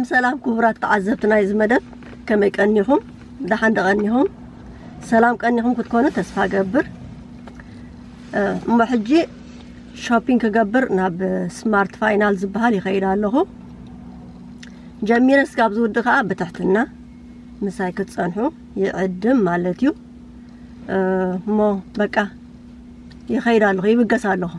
سلام كبرات تعذبتنا يزمدت كما يقنيهم دحان دغنيهم سلام قنيهم كتكونوا تسفى قبر محجي شوبينج كقبر ناب سمارت فاينال زبهالي خير له جميرس قابزو دخا بتحتنا مساي كتصنحو يعدم مالتيو مو بقى يخير له يبقس له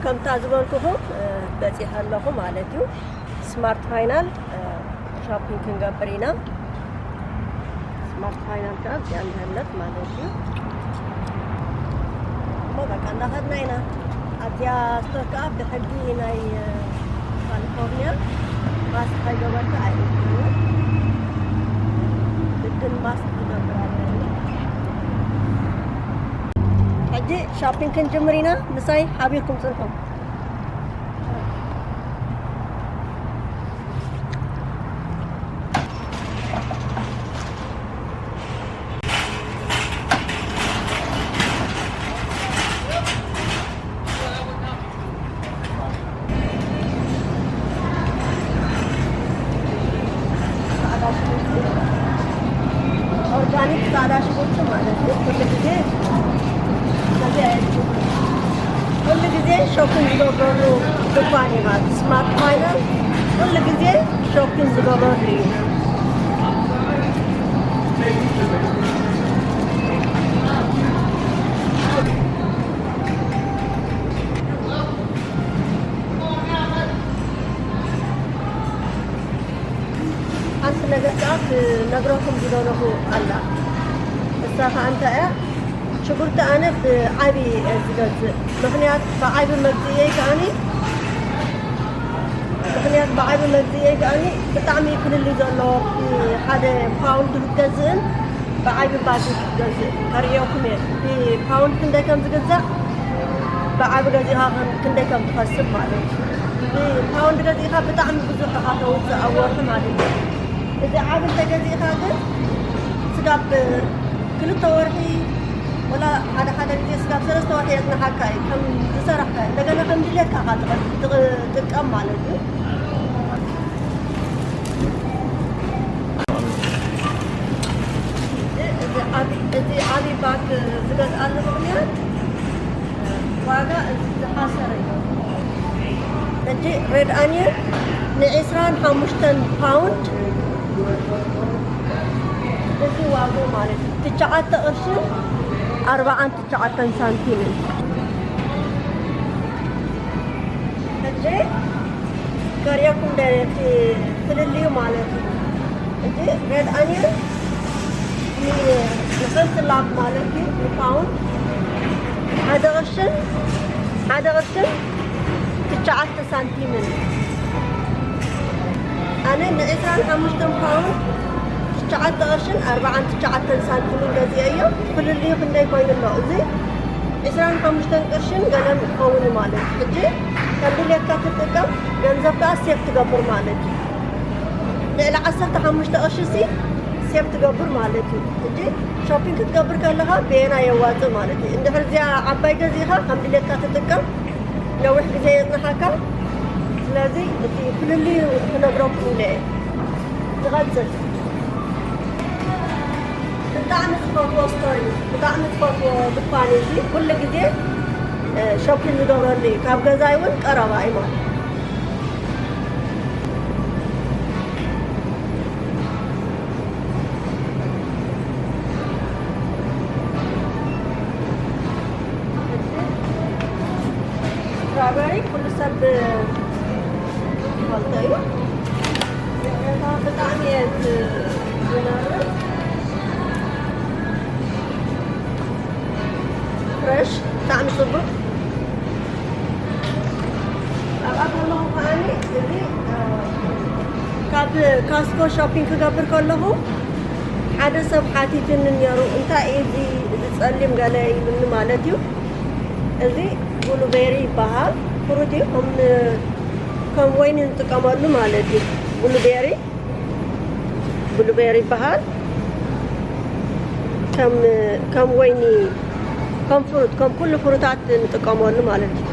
كم تعزبونكم بتيها لكم مالتيو سمارت فاينال شوبينج كنقبرينا سمارت فاينال كاب يعني هلت مالتيو ما بقى عندنا هنا أتيا ستوك أب بحقي هنا كاليفورنيا بس هاي جوالك عايزين بدن بس تقبرنا حجي شوبينج كنجمرينا مساي حابيكم صرفهم أورجانيك سادة شبوتشو مالتي كل جزء شوكين زغورو دفاني بعد سمارت فاينل كل جزء شوكين زغورو لي أنت نجسات نجركم زغورو الله الساعة أنت شكرت أنا بعبي زجاج مخنيات بعبي مجزية كأني مخنيات بعبي مجزية كأني بتعمي كل اللي جالو هذا باوند بتجزن بعبي باجي بتجزن هريوكم في باوند كندا كم زجاجة بعبي جزيها كندا كم تخسر مالك في باوند جزيها بتعمي بزوج حاطوز أول مالك إذا عبي تجزيها هذا سقاب كل تورحي ولا هذا الجيس قاب سلسة واحدة نحكاي كم تصرفها لقنا كم جليت كعاد تقام مالك إذا أبي باك زجاج أنا بقولها واقع حاسرة تجي ريد أنيون نعسران 15 باوند بس واقع مالك تجعت أرشل 4 سنتيم تجي كاريكم ده في اللي مالتي تجي ريد أنيون نقص اللعب مالتي باوند هذا غشن 9 سنتيم أنا نعسران 15 باوند 9 سنتيم جزئية كل اللي خلنا يكون له زي 25 قرشين قلم يكون مالك حجي كان لي كاتب جنزب بقى سيف تقبر مالك لعل 15 قرش سيف تقبر مالك حجي شوبينج تقبر كلها بينا يواز مالك عند حرزيا عباي جزيها كان لي كاتب لو واحد زي نحكا لازم كل اللي نقرب له تغزل بتاعنا فوق ستوري بتاعنا فوق بالفانيزي كل جديد شوبينج ندور لي كاب جزايون قرابة أيضا strawberry كل سب فالتايو بتاعنا فريش طعم صبر ከለኹ ከዓኒ እዚ ካብ ካስኮ ሾፒንግ ክገብር ከለኹ ሓደ ሰብ ሓቲትኒ ነይሩ እንታይ እዚ ፀሊም ገለ ይብኒ ማለት እዩ እዚ ብሉቤሪ ይበሃል ፍሩት እዩ ከም ወይኒ ንጥቀመሉ ማለት እዩ ብሉቤሪ ይበሃል ከም ወይኒ ከም ፍሩት ከም ኩሉ ፍሩታት ንጥቀመሉ ማለት እዩ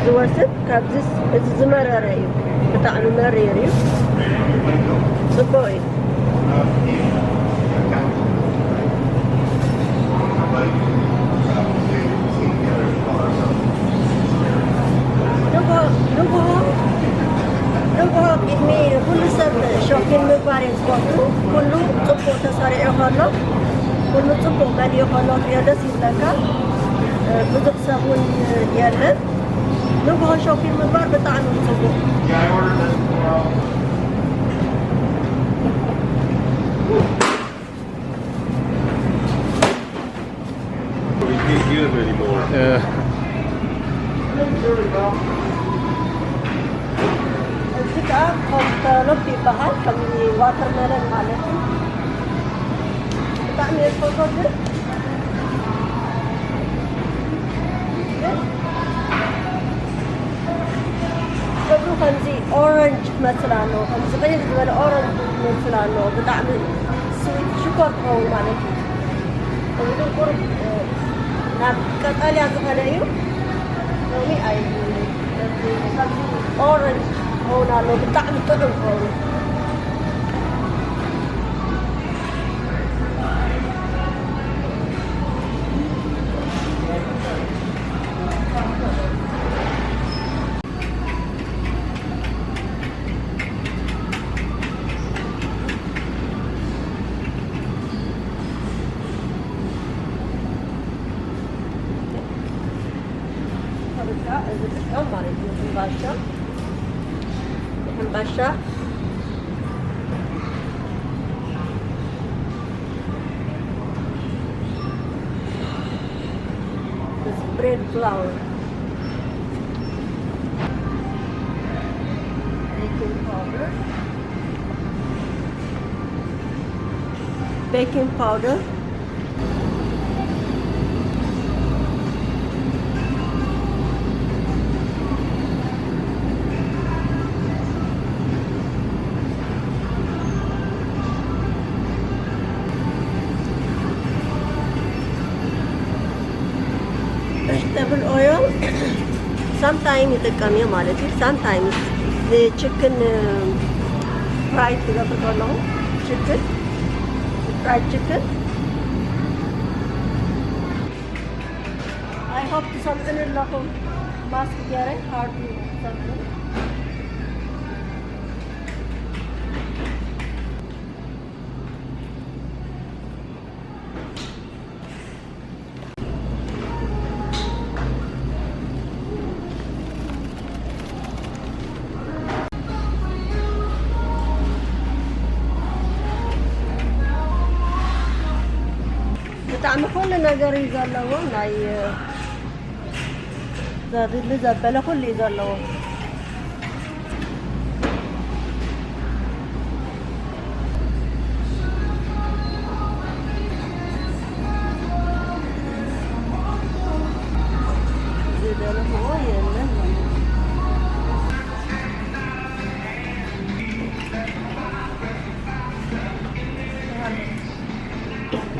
ዝወስድ ካብዚ እዚ ዝመረረ እዩ ብጣዕሚ መሪር እዩ ጽቡቕ እዩ ንግሆ ቅድሚ ኩሉ ሰብ ሾፒንግ ምግባር እየ ዝፈቱ ኩሉ ጽቡቕ ተሰሪዑ ከሎ ኩሉ ጽቡቕ መሊኡ ከሎ ክሪኦ ደስ ይብለካ ብዙሕ ሰብ እውን የለን ንግሆ ሾፒንግ ምግባር ብጣዕሚ ጽቡቕ እዚህ ጋር ኮንተሎፕ ይባሃል ከምዚ ዋተርሜለን ማለት ነው ብጣዕሚ እየ ዝፈትዎ ግን ሕብሩ ከምዚ ኦረንጅ ክመስል ኣለዎ ከምዚ ቀይሕ ዝበለ ኦረንጅ ክመስል ኣለዎ ብጣዕሚ ስዊት ሽኮር ክኸውን ማለት እዩ እዚ ግን ቁሩብ ናብ ቀጠልያ ዝኸደ እዩ ሎሚ ኣይ ከምዚ ኦረንጅ ክኸውን ኣለዎ ብጣዕሚ ጥዑም ክኸውን Masha. This bread flour. Baking powder. Baking powder. Vegetable oil. Sometimes ይጠቀም ማለት ነው። Sometimes the chicken fried ተደርጎ chicken fried chicken. I hope something لكم mask جاري hard something. ብጣዕሚ ኩሉ ነገር እዩ ዘለዎ ናይ ዘድሊ ዘበለ ኩሉ እዩ ዘለዎ ዝደለዎ የለን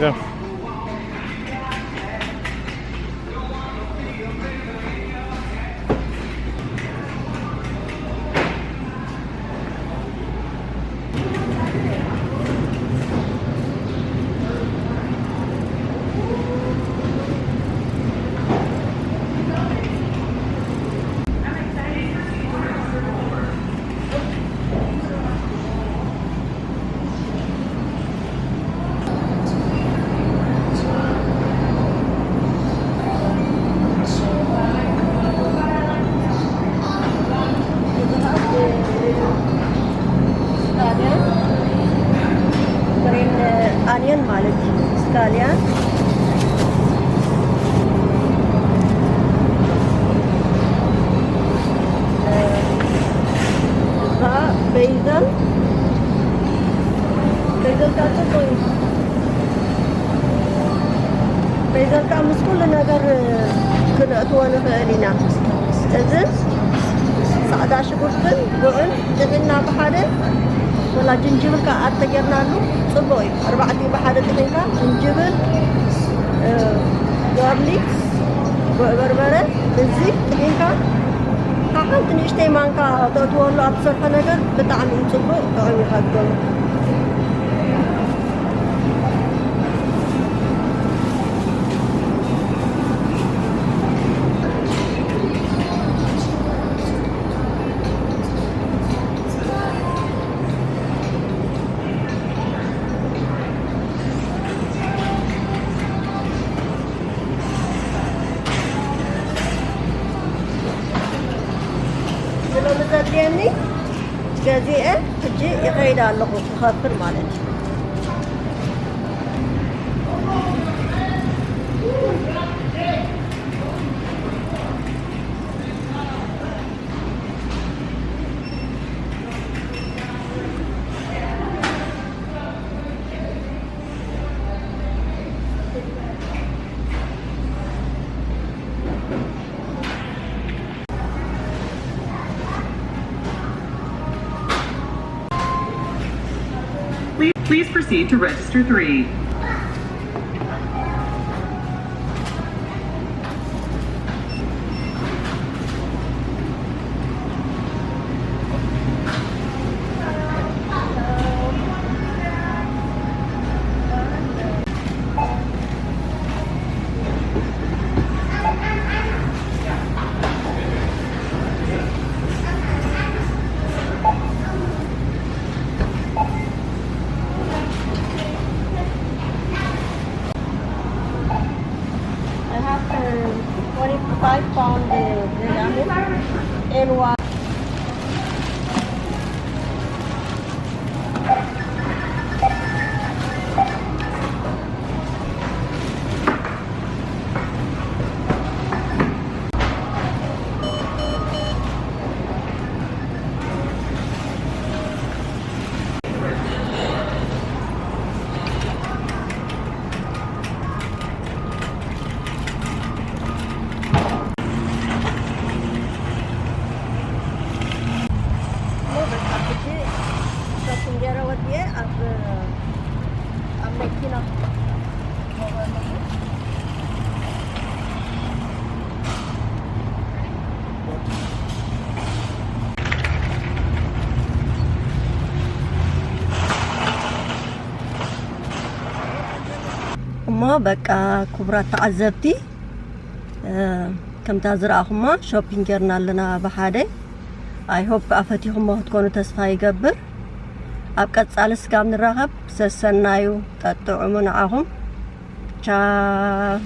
Go. onion ማለት scallion basil ካጥቆይ basil ካምስ ኩሉ ነገር ክንእትዎ ንኽእል ኢና እዚ ፃዕዳ ሽጉርትን ጉዕን ጥዕና ብሓደ ወላ ጅንጅብል ከዓ ኣተጌርናሉ ጽቡቕ እዩ ኣርባዕተ ብሓደ ጥሒንካ ጅንጅብል ጋርሊክ ጉዕ በርበረ እዚ ጥሒንካ ካብ ሓንቲ ንእሽተይ ማንካ ተእትወሉ ኣብ ዝሰርሖ ነገር ብጣዕሚ እዩ ጽቡቕ ጥዑም እዩ ካትገሉ ስለምዘድየኒ ገዚአ ሕጂ ይኸይድ ኣለኹ ክኸፍር ማለት እዩ Please proceed to register 3. I have 25 pound onion and one በቃ ክቡራት ተዓዘብቲ ከም ታዝራኹማ ሾፒንግ ገርና ኣለና በሓደ I hope ኣፈቲኹም ክትኮኑ ተስፋ ይገብር ኣብ ቀጻሊ ስጋብ ንራኸብ ሰሰናዩ ጠጥዑሙ ንዓኹም ቻው